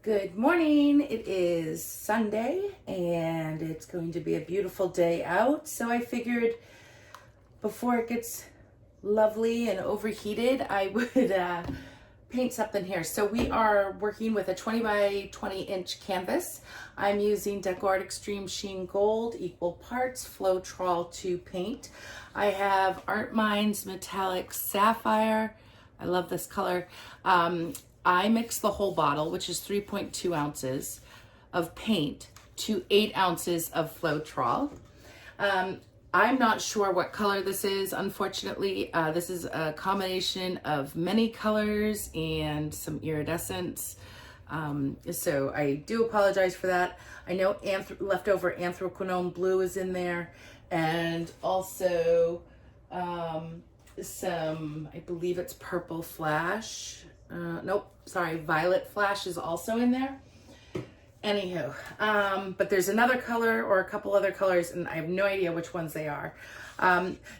Good morning. It is Sunday and it's going to be a beautiful day out. So I figured before it gets lovely and overheated, I would paint something here. So we are working with a 20 by 20 inch canvas. I'm using DecoArt Extreme Sheen Gold, equal parts Floetrol to paint. I have Art Minds Metallic Sapphire. I love this color. I mix the whole bottle, which is 3.2 ounces of paint, to 8 ounces of Floetrol. I'm not sure what color this is. Unfortunately, this is a combination of many colors and some iridescence. So I do apologize for that. I know leftover anthraquinone blue is in there, and also some, I believe it's purple flash. Nope, sorry, violet flash is also in there. Anywho, but there's another color or a couple other colors, and I have no idea which ones they are.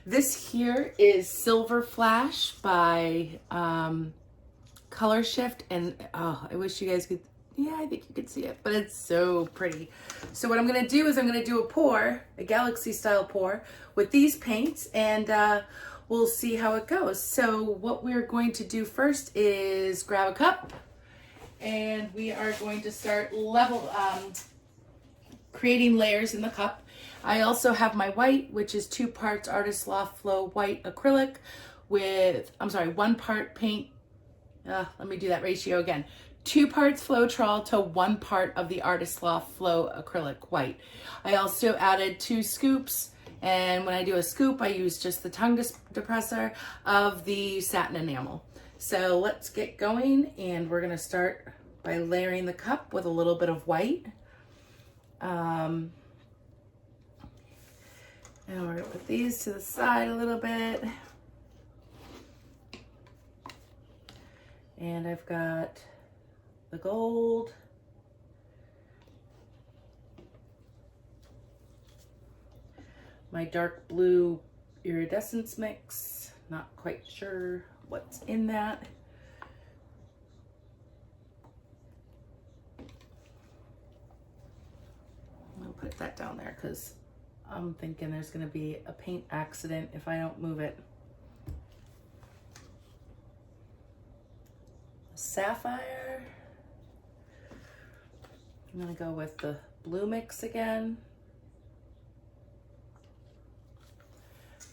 This here is Silver Flash by Color Shift, and oh, I wish you guys could, yeah, I think you could see it, but it's so pretty. So what I'm gonna do is I'm gonna do a pour, a galaxy style pour with these paints, and we'll see how it goes. So what we're going to do first is grab a cup, and we are going to start creating layers in the cup. I also have my white, which is 2 parts Artist Loft Flow white acrylic with, 1 part paint. Let me do that ratio again. 2 parts Floetrol to 1 part of the Artist Loft Flow acrylic white. I also added 2 scoops, and when I do a scoop, I use just the tongue depressor of the satin enamel. So let's get going, and we're gonna start by layering the cup with a little bit of white. And we're gonna put these to the side a little bit. And I've got the gold. My dark blue iridescence mix. Not quite sure what's in that. I'll put that down there because I'm thinking there's going to be a paint accident if I don't move it. Sapphire. I'm going to go with the blue mix again.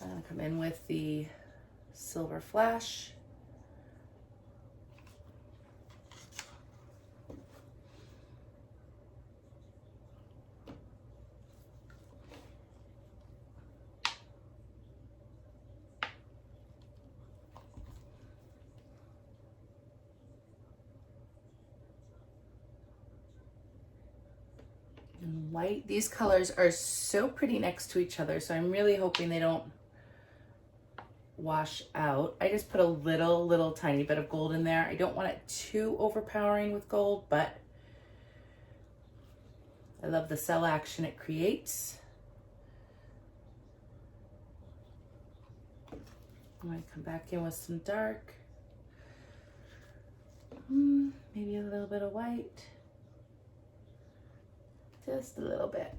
I'm going to come in with the Silver Flash. And white. These colors are so pretty next to each other, so I'm really hoping they don't wash out. I just put a little tiny bit of gold in there. I don't want it too overpowering with gold, but I love the cell action it creates. I'm going to come back in with some dark. Maybe a little bit of white. Just a little bit.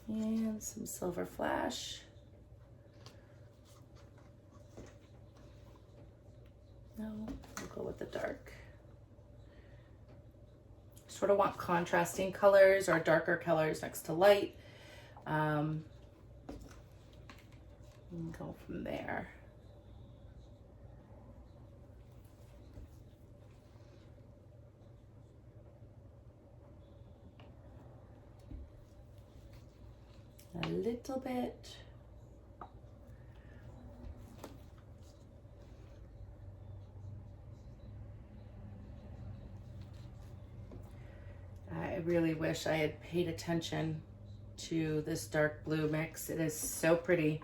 And some Silver Flash. No, we'll go with the dark. Sort of want contrasting colors or darker colors next to light. And go from there. A little bit. I really wish I had paid attention to this dark blue mix. It is so pretty.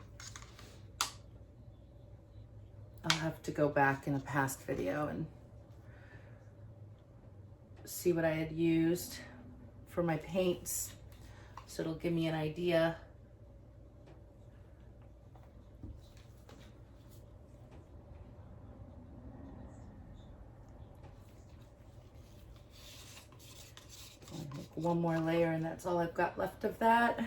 I'll have to go back in a past video and see what I had used for my paints, so it'll give me an idea. one more layer and that's all I've got left of that.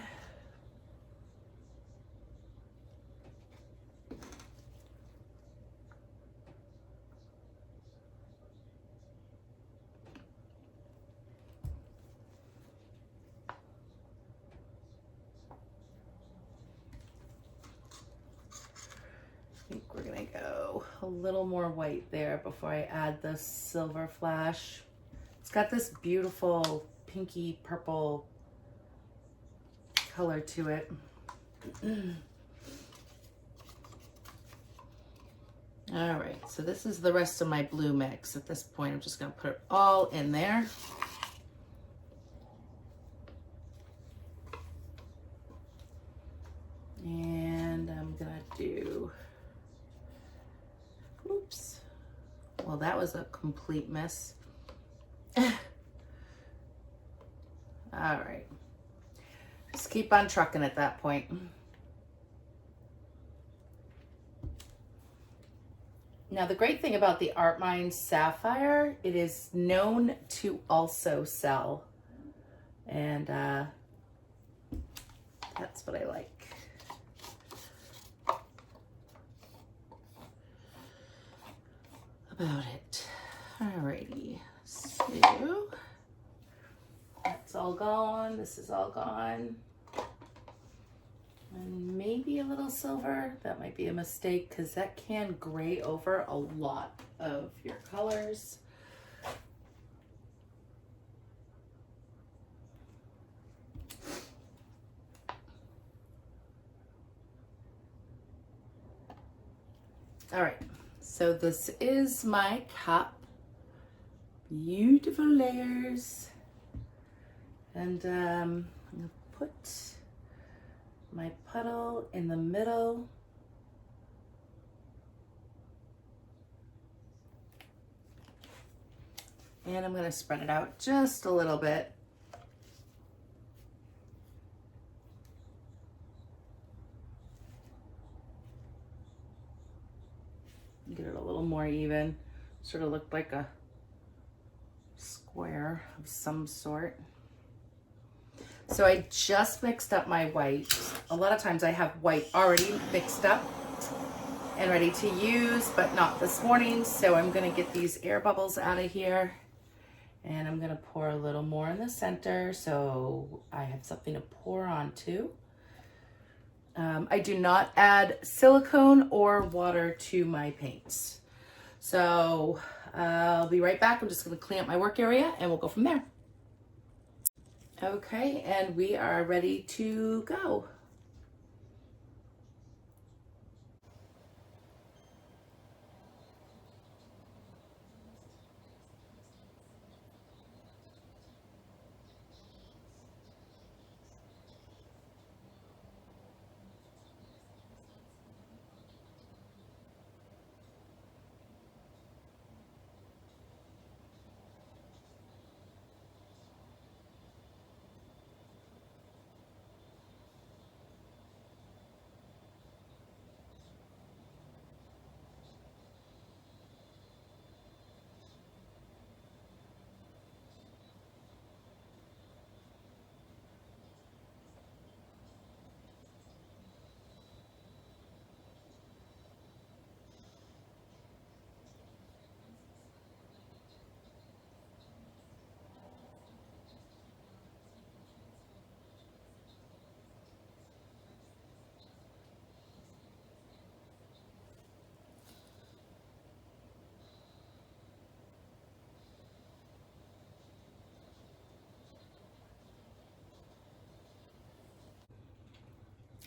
I think we're gonna go a little more white there before I add the silver flash. It's got this beautiful pinky purple color to it. All right, so this is the rest of my blue mix. At this point, I'm just gonna put it all in there. And I'm gonna do, oops. Well, that was a complete mess. All right. Just keep on trucking at that point. Now, the great thing about the Art Mine Sapphire, it is known to also sell. And that's what I like. About it. Alrighty, so that's all gone. This is all gone. And maybe a little silver. That might be a mistake because that can gray over a lot of your colors. All right, so this is my cup. Beautiful layers. And I'm gonna put my puddle in the middle. And I'm gonna spread it out just a little bit. Get it a little more even. Sort of looked like a square of some sort. So I just mixed up my white. A lot of times I have white already mixed up and ready to use, but not this morning. So I'm gonna get these air bubbles out of here and I'm gonna pour a little more in the center so I have something to pour onto. I do not add silicone or water to my paints. So I'll be right back. I'm just gonna clean up my work area and we'll go from there. Okay, and we are ready to go.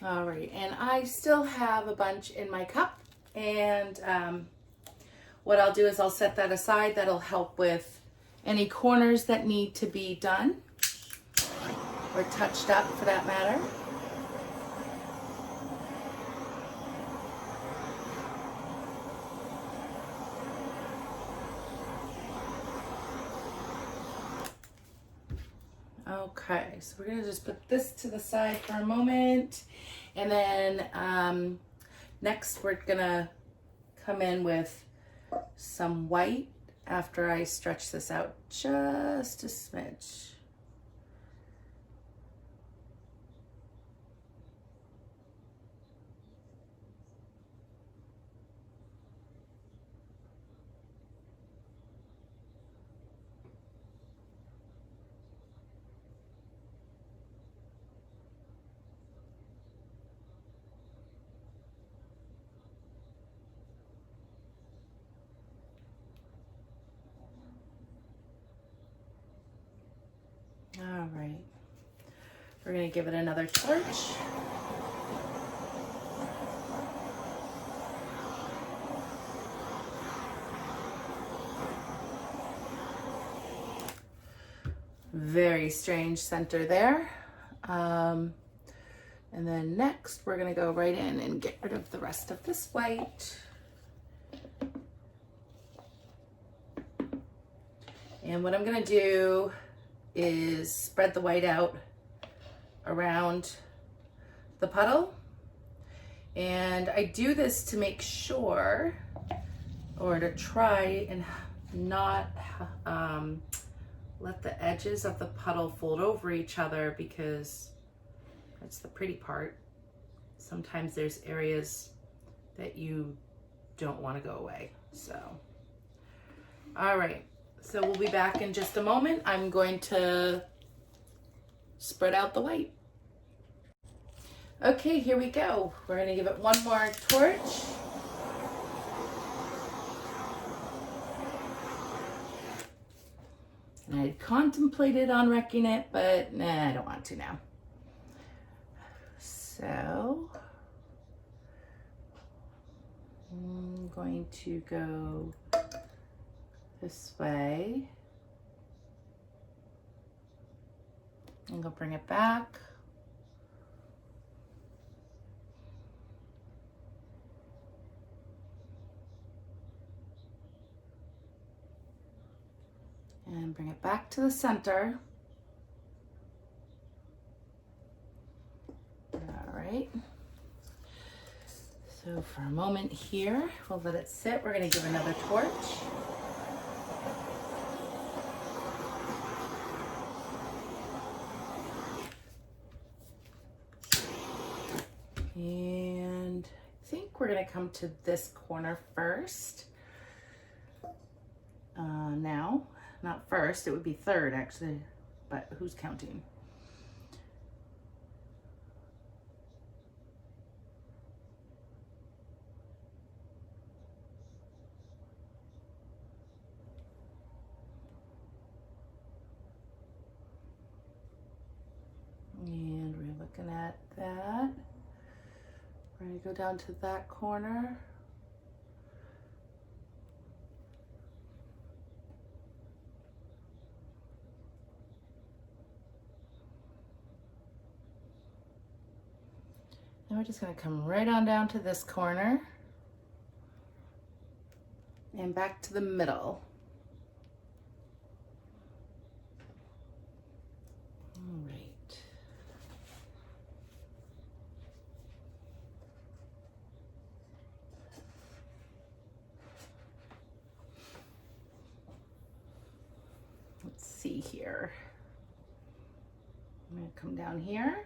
All right, and I still have a bunch in my cup, and what I'll do is I'll set that aside. That'll help with any corners that need to be done or touched up for that matter. Okay, so we're gonna just put this to the side for a moment. And then next we're gonna come in with some white after I stretch this out just a smidge. We're gonna give it another torch. Very strange center there. And then next we're gonna go right in and get rid of the rest of this white. And what I'm gonna do is spread the white out around the puddle. And I do this to make sure, or to try and not let the edges of the puddle fold over each other, because that's the pretty part. Sometimes there's areas that you don't want to go away. So, all right. So we'll be back in just a moment. I'm going to spread out the white. Okay, here we go. We're going to give it one more torch. And I contemplated on wrecking it, but nah, I don't want to now. So I'm going to go this way. I'm gonna bring it back. And bring it back to the center. All right. So for a moment here, we'll let it sit. We're gonna give another torch. And I think we're gonna come to this corner first. Now, not first, it would be third actually, but who's counting? And we're looking at that. We're gonna go down to that corner. Now we're just gonna come right on down to this corner and back to the middle. All right. Let's see here. I'm gonna come down here.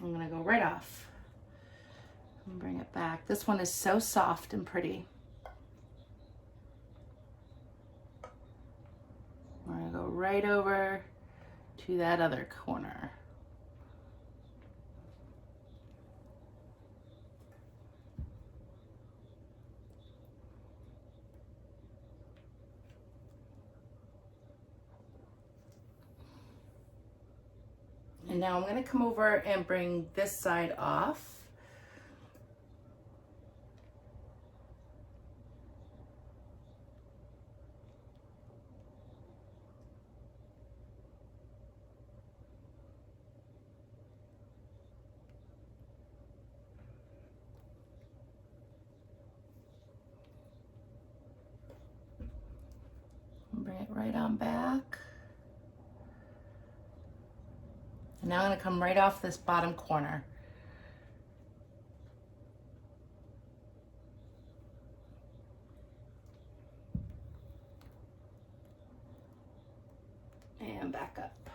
I'm gonna go right off and bring it back. This one is so soft and pretty. We're gonna go right over to that other corner. And now I'm going to come over and bring this side off. And bring it right on back. And now I'm going to come right off this bottom corner. And back up.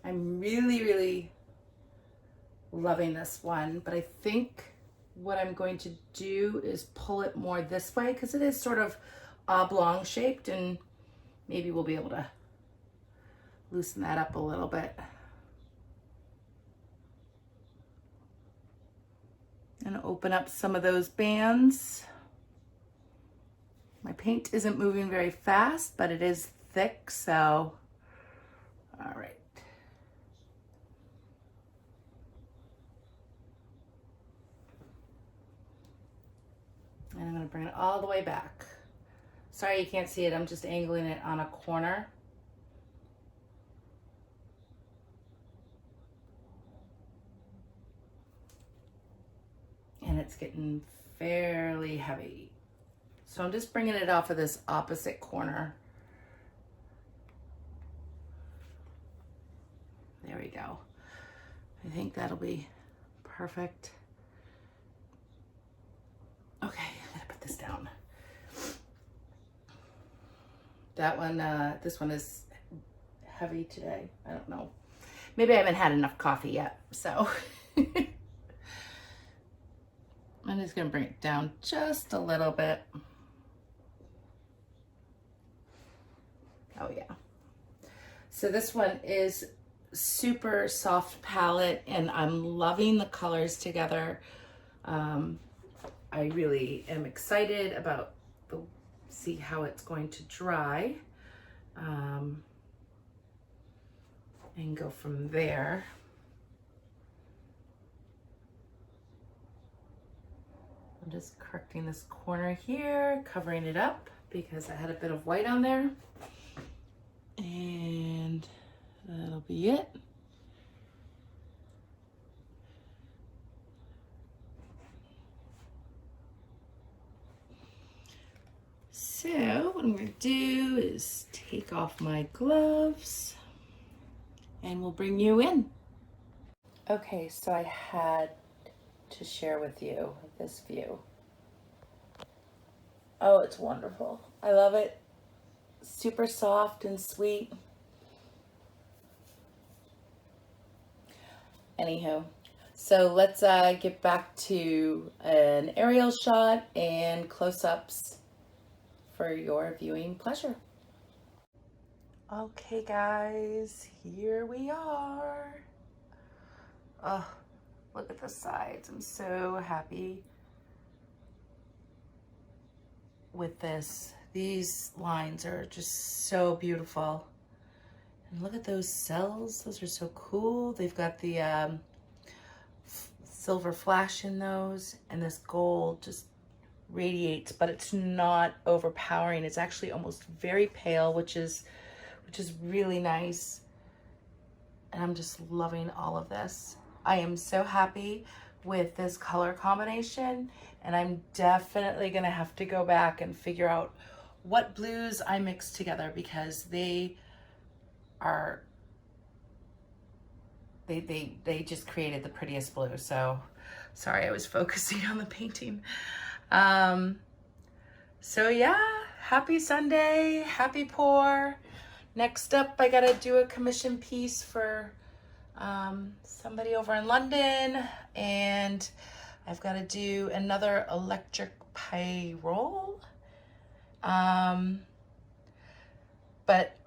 I'm really loving this one, but I think what I'm going to do is pull it more this way because it is sort of oblong shaped, and maybe we'll be able to loosen that up a little bit. And open up some of those bands. My paint isn't moving very fast, but it is thick, so, all right. And I'm gonna bring it all the way back. Sorry you can't see it, I'm just angling it on a corner. And it's getting fairly heavy. So I'm just bringing it off of this opposite corner. There we go. I think that'll be perfect. Okay, I'm gonna put this down. That one, this one is heavy today. I don't know. Maybe I haven't had enough coffee yet, so. I'm just gonna bring it down just a little bit. Oh yeah. So this one is super soft palette and I'm loving the colors together. I really am excited about see how it's going to dry and go from there. I'm just correcting this corner here, covering it up because I had a bit of white on there. And that'll be it. So what I'm going to do is take off my gloves and we'll bring you in. Okay, so I had to share with you this view. Oh, it's wonderful. I love it. Super soft and sweet. Anywho, so let's get back to an aerial shot and close-ups for your viewing pleasure. Okay guys, here we are. Oh, look at the sides. I'm so happy with this. These lines are just so beautiful. And look at those cells. Those are so cool. They've got the silver flash in those, and this gold just radiates, but it's not overpowering. It's actually almost very pale, which is really nice. And I'm just loving all of this. I am so happy with this color combination, and I'm definitely gonna have to go back and figure out what blues I mix together because they just created the prettiest blue. So sorry, I was focusing on the painting. So yeah, happy Sunday, happy pour. Next up, I gotta do a commission piece for somebody over in London, and I've got to do another electric payroll, but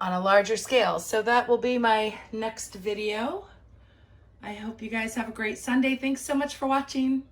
on a larger scale. So that will be my next video. I hope you guys have a great Sunday. Thanks so much for watching.